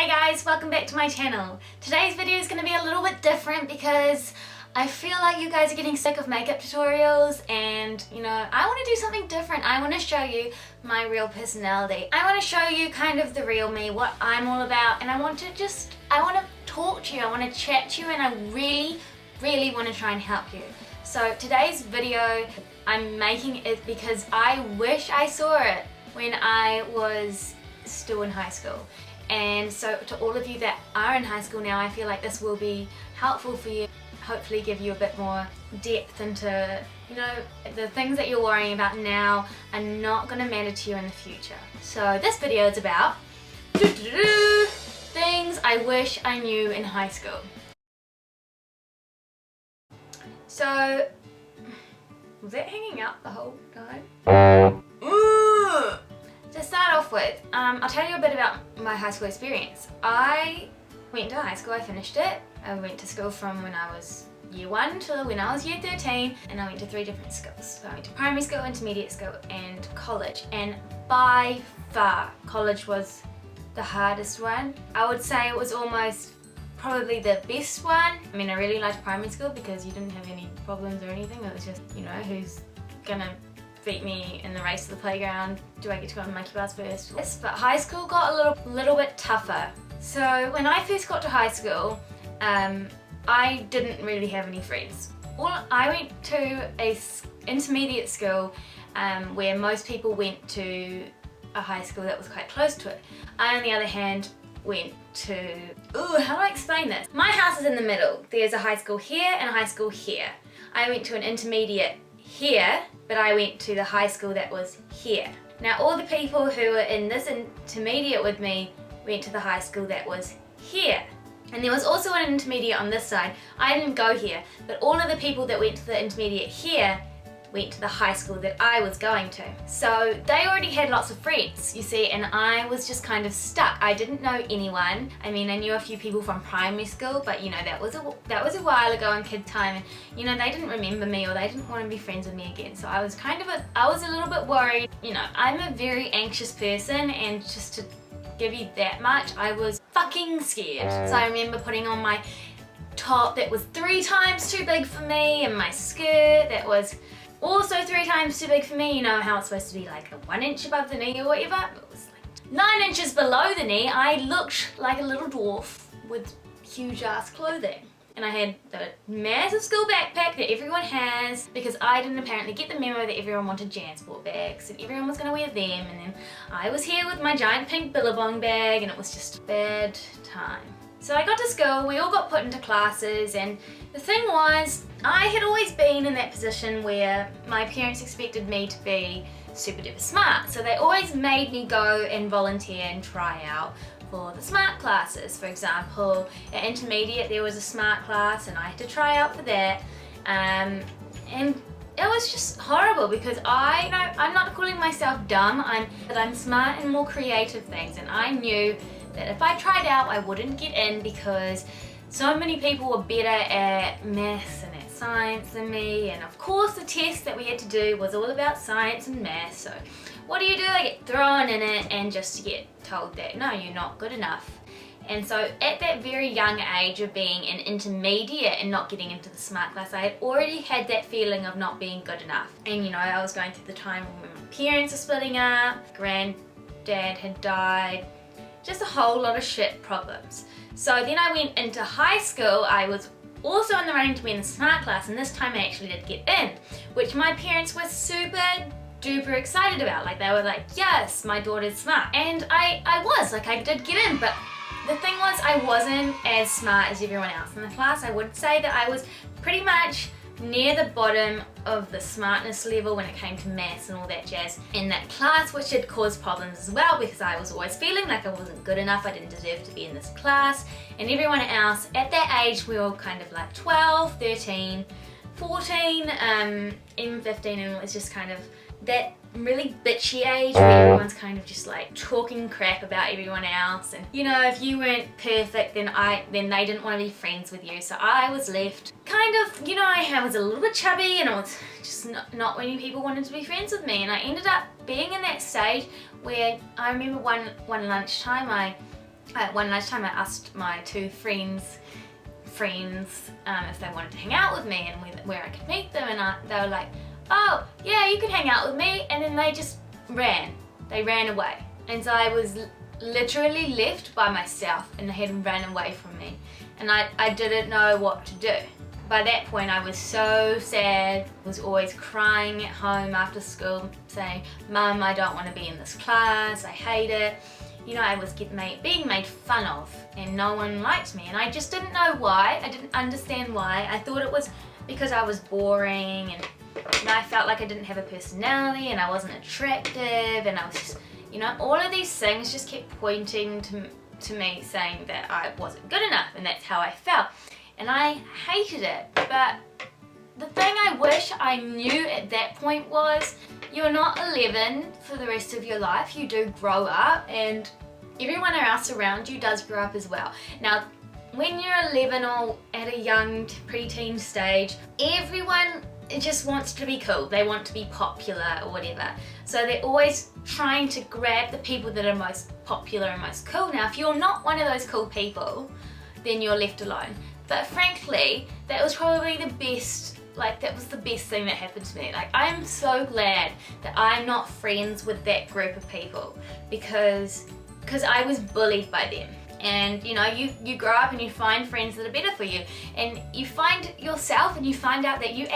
Hey guys, welcome back to my channel. Today's video is going to be a little bit different because I feel like you guys are getting sick of makeup tutorials and I want to do something different. I want to show you my real personality. I want to show you kind of the real me, what I'm all about, and I want to talk to you, I want to chat to you, and I really want to try and help you. So today's video, I'm making it because I wish I saw it when I was still in high school. And so to all of you that are in high school now, I feel like this will be helpful for you, hopefully give you a bit more depth into, the things that you're worrying about now are not going to matter to you in the future. So this video is about things I wish I knew in high school. So, was that hanging out the whole time? To start off with, I'll tell you a bit about my high school experience. I went to high school, I finished it. I went to school from when I was year 1 till when I was year 13, and I went to 3 different schools. So I went to primary school, intermediate school, and college. And by far, college was the hardest one. I would say it was almost probably the best one. I mean, I really liked primary school because you didn't have any problems or anything. It was just, who's gonna beat me in the race to the playground? Do I get to go on the monkey bars first? Yes, but high school got a little bit tougher. So when I first got to high school, I didn't really have any friends. I went to a intermediate school where most people went to a high school that was quite close to it. I, on the other hand, went to, how do I explain this? My house is in the middle. There's a high school here and a high school here. I went to an intermediate here, but I went to the high school that was here. Now all the people who were in this intermediate with me went to the high school that was here. And there was also an intermediate on this side. I didn't go here, but all of the people that went to the intermediate here went to the high school that I was going to. So they already had lots of friends, you see, and I was just kind of stuck. I didn't know anyone. I mean, I knew a few people from primary school, but that was a while ago in kid time, and they didn't remember me or they didn't want to be friends with me again. So I was a little bit worried. I'm a very anxious person, and just to give you that much, I was fucking scared. So I remember putting on my top that was 3 times too big for me, and my skirt that was also 3 times too big for me. You know how it's supposed to be like 1 inch above the knee or whatever? It was like 9 inches below the knee. I looked like a little dwarf with huge ass clothing. And I had the massive school backpack that everyone has, because I didn't apparently get the memo that everyone wanted Jansport bags and everyone was going to wear them, and then I was here with my giant pink Billabong bag, and it was just a bad time. So I got to school, we all got put into classes, and the thing was, I had always been in that position where my parents expected me to be super duper smart. So they always made me go and volunteer and try out for the smart classes. For example, at intermediate there was a smart class and I had to try out for that. And it was just horrible because I'm not calling myself dumb, but I'm smart in more creative things, and I knew that if I tried out I wouldn't get in because so many people were better at maths and at science than me, and of course the test that we had to do was all about science and maths. So what do? I get thrown in it and just get told that no, you're not good enough. And so at that very young age of being an intermediate and not getting into the smart class, I had already had that feeling of not being good enough. And I was going through the time when my parents were splitting up, granddad had died, just a whole lot of shit problems. So then I went into high school. I was also in the running to be in the smart class, and this time I actually did get in, which my parents were super duper excited about. Like, they were like, yes, my daughter's smart. And I was, like, I did get in, but the thing was I wasn't as smart as everyone else in the class. I would say that I was pretty much near the bottom of the smartness level when it came to maths and all that jazz in that class, which had caused problems as well because I was always feeling like I wasn't good enough, I didn't deserve to be in this class, and everyone else at that age, we were all kind of like 12, 13, 14, even 15, and it was just kind of that really bitchy age where everyone's kind of just like talking crap about everyone else, and if you weren't perfect then they didn't want to be friends with you. So I was left kind of, I was a little bit chubby and I was just not many people wanted to be friends with me, and I ended up being in that stage where I remember one lunchtime I At one lunchtime I asked my two friends if they wanted to hang out with me and where I could meet them, and they were like, oh yeah, you can hang out with me, and then they just ran away, and so I was literally left by myself and they had run away from me, and I didn't know what to do. By that point I was so sad, was always crying at home after school saying, Mum, I don't want to be in this class, I hate it. You know, I was being made fun of and no one liked me, and I just didn't know why. I didn't understand why. I thought it was because I was boring, and you know, I felt like I didn't have a personality and I wasn't attractive, and I was just, you know, all of these things just kept pointing to me saying that I wasn't good enough, and that's how I felt. And I hated it. But the thing I wish I knew at that point was, you're not 11 for the rest of your life. You do grow up, and everyone else around you does grow up as well. Now, when you're 11 or at a young preteen stage, everyone just wants to be cool. They want to be popular or whatever. So they're always trying to grab the people that are most popular and most cool. Now, if you're not one of those cool people, then you're left alone. But frankly, that was probably the best, that was the best thing that happened to me. Like, I'm so glad that I'm not friends with that group of people, because I was bullied by them. And you know, you grow up and you find friends that are better for you, and you find yourself and you find out that you're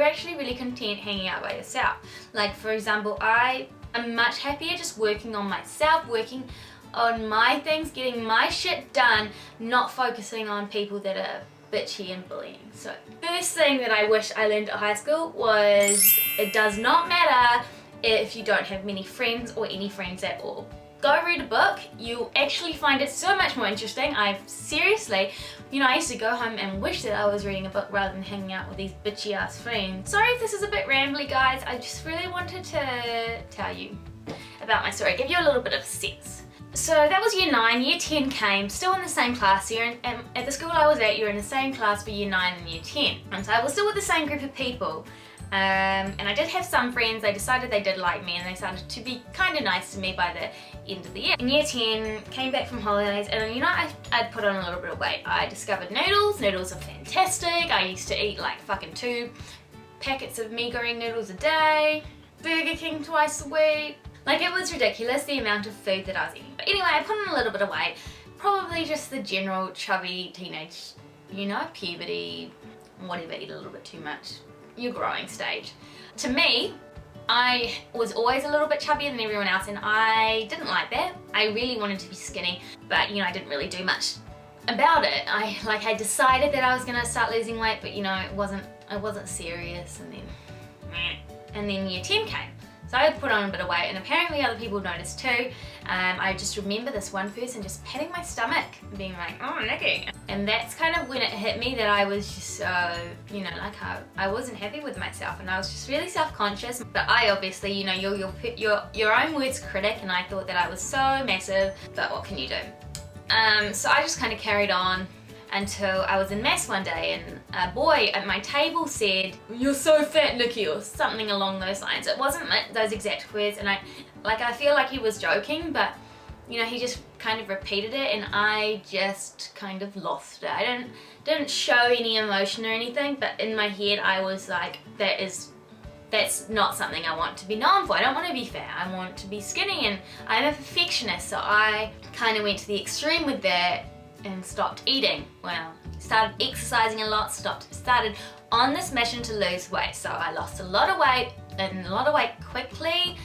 actually really content hanging out by yourself. Like, for example, I am much happier just working on myself, working on my things, getting my shit done, not focusing on people that are bitchy and bullying. So first thing that I wish I learned at high school was, it does not matter if you don't have many friends or any friends at all. Go read a book. You'll actually find it so much more interesting. Seriously, you know, I used to go home and wish that I was reading a book rather than hanging out with these bitchy ass friends. Sorry if this is a bit rambly, guys. I just really wanted to tell you about my story, give you a little bit of sense. So that was year 9, year 10 came, still in the same class here, and at the school I was at, you were in the same class for year 9 and year 10. And so I was still with the same group of people. And I did have some friends. They decided they did like me, and they started to be kind of nice to me by the end of the year. In year 10, came back from holidays, and you know, I'd put on a little bit of weight. I discovered noodles. Noodles are fantastic. I used to eat like fucking 2 packets of mee goreng noodles a day, Burger King twice a week. Like, it was ridiculous the amount of food that I was eating. But anyway, I put on a little bit of weight. Probably just the general chubby teenage, you know, puberty, whatever, eat a little bit too much. Your growing stage. To me, I was always a little bit chubbier than everyone else, and I didn't like that. I really wanted to be skinny, but you know, I didn't really do much about it. I decided that I was gonna start losing weight, but you know, it wasn't serious, and then year 10 came. So I put on a bit of weight, and apparently other people noticed too. I just remember this one person just patting my stomach and being like, oh, Nikki. And that's kind of when it hit me that I was just so, you know, like I wasn't happy with myself, and I was just really self-conscious. But I obviously, you know, your own worst critic, and I thought that I was so massive, but what can you do? So I just kind of carried on until I was in maths one day, and a boy at my table said, "You're so fat, Nikki," or something along those lines. It wasn't those exact words, and I feel like he was joking, but you know, he just kind of repeated it, and I just kind of lost it. I didn't show any emotion or anything, but in my head I was like, that's not something I want to be known for. I don't want to be fat, I want to be skinny, and I'm a perfectionist, so I kind of went to the extreme with that and stopped eating. Well, started exercising a lot, started on this mission to lose weight. So I lost a lot of weight, and a lot of weight quickly,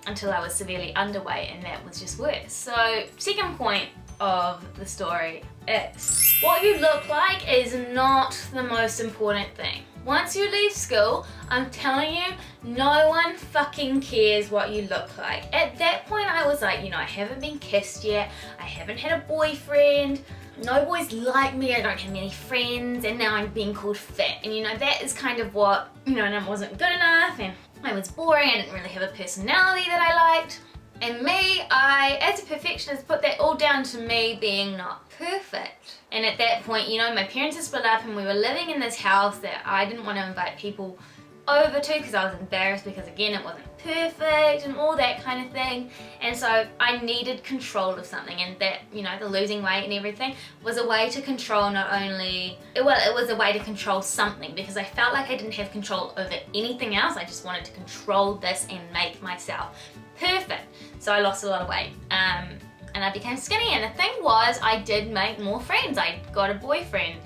until I was severely underweight, and that was just worse. So second point of the story is, what you look like is not the most important thing. Once you leave school, I'm telling you, no one fucking cares what you look like. At that point I was like, you know, I haven't been kissed yet, I haven't had a boyfriend, no boys like me, I don't have many friends, and now I'm being called fat. And you know, that is kind of what, you know, and I wasn't good enough, and I was boring, I didn't really have a personality that I liked. And me, as a perfectionist, put that all down to me being not perfect. And at that point, you know, my parents had split up, and we were living in this house that I didn't want to invite people over too because I was embarrassed because again it wasn't perfect and all that kind of thing, and so I needed control of something, and that, you know, the losing weight and everything was a way to control not only, well, it was a way to control something because I felt like I didn't have control over anything else. I just wanted to control this and make myself perfect. So I lost a lot of weight and I became skinny, and the thing was I did make more friends. I got a boyfriend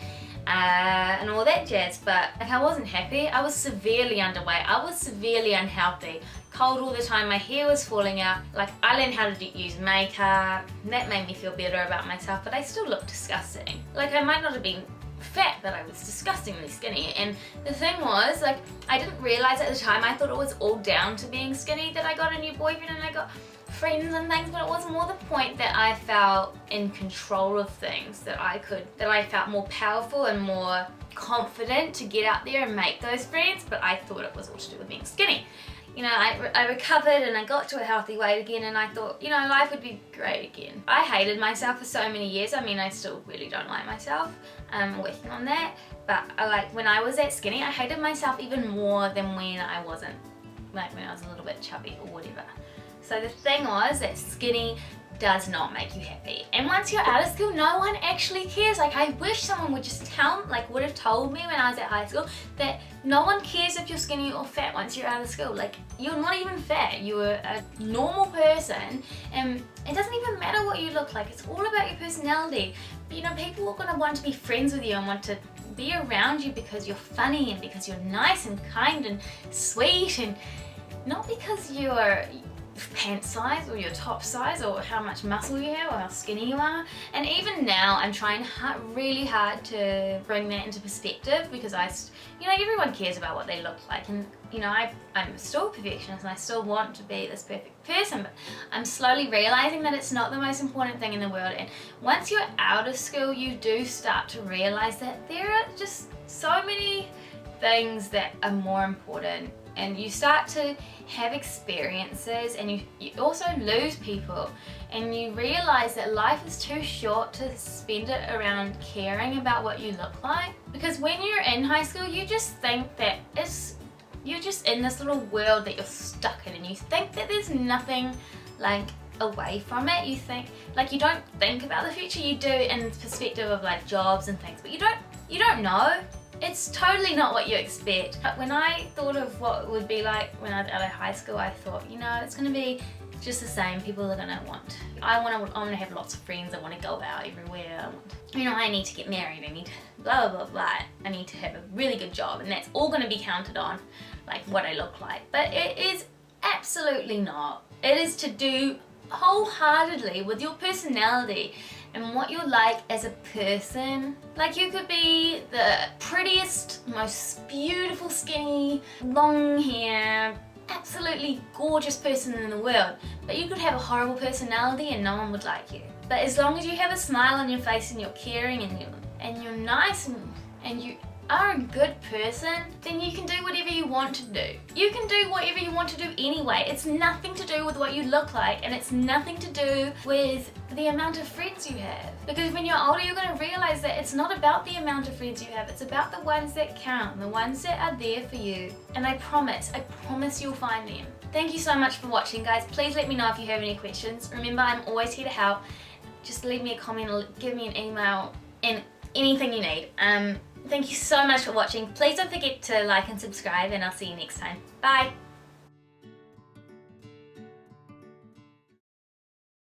and all that jazz, but like, I wasn't happy. I was severely underweight. I was severely unhealthy. Cold all the time, my hair was falling out. Like, I learned how to use makeup. That made me feel better about myself, but I still looked disgusting. Like, I might not have been fat, but I was disgustingly skinny. And the thing was, like, I didn't realize at the time, I thought it was all down to being skinny that I got a new boyfriend and I got friends and things, but it was more the point that I felt in control of things, that I felt more powerful and more confident to get out there and make those friends, but I thought it was all to do with being skinny. You know, I recovered and I got to a healthy weight again, and I thought, you know, life would be great again. I hated myself for so many years. I mean, I still really don't like myself. I'm working on that, but when I was that skinny, I hated myself even more than when I wasn't, like when I was a little bit chubby or whatever. So the thing was that skinny does not make you happy. And once you're out of school, no one actually cares. Like, I wish someone would just would have told me when I was at high school that no one cares if you're skinny or fat once you're out of school. Like, you're not even fat. You're a normal person, and it doesn't even matter what you look like. It's all about your personality. But, you know, people are gonna want to be friends with you and want to be around you because you're funny and because you're nice and kind and sweet, and not because you're pant size or your top size or how much muscle you have or how skinny you are. And even now I'm trying really hard to bring that into perspective, because you know, everyone cares about what they look like, and you know, I'm still a perfectionist and I still want to be this perfect person, but I'm slowly realizing that it's not the most important thing in the world. And once you're out of school, you do start to realize that there are just so many things that are more important, and you start to have experiences, and you also lose people, and you realize that life is too short to spend it around caring about what you look like. Because when you're in high school, you just think that you're just in this little world that you're stuck in, and you think that there's nothing like away from it. You think, like, you don't think about the future. You do in the perspective of like jobs and things, but you don't know. It's totally not what you expect. But when I thought of what it would be like when I was out of high school, I thought, you know, it's gonna be just the same. People are gonna I wanna have lots of friends. I wanna go out everywhere. I need to get married. I need to blah, blah, blah, blah. I need to have a really good job, and that's all gonna be counted on, like what I look like. But it is absolutely not. It is to do wholeheartedly with your personality and what you're like as a person. Like, you could be the prettiest, most beautiful, skinny, long hair, absolutely gorgeous person in the world, but you could have a horrible personality and no one would like you. But as long as you have a smile on your face and you're caring and you're nice and you are a good person, then you can do whatever you want to do. You can do whatever you want to do anyway. It's nothing to do with what you look like, and it's nothing to do with the amount of friends you have. Because when you're older, you're going to realize that it's not about the amount of friends you have. It's about the ones that count, the ones that are there for you. And I promise you'll find them. Thank you so much for watching, guys. Please let me know if you have any questions. Remember, I'm always here to help. Just leave me a comment or give me an email and anything you need. Thank you so much for watching. Please don't forget to like and subscribe, and I'll see you next time. Bye!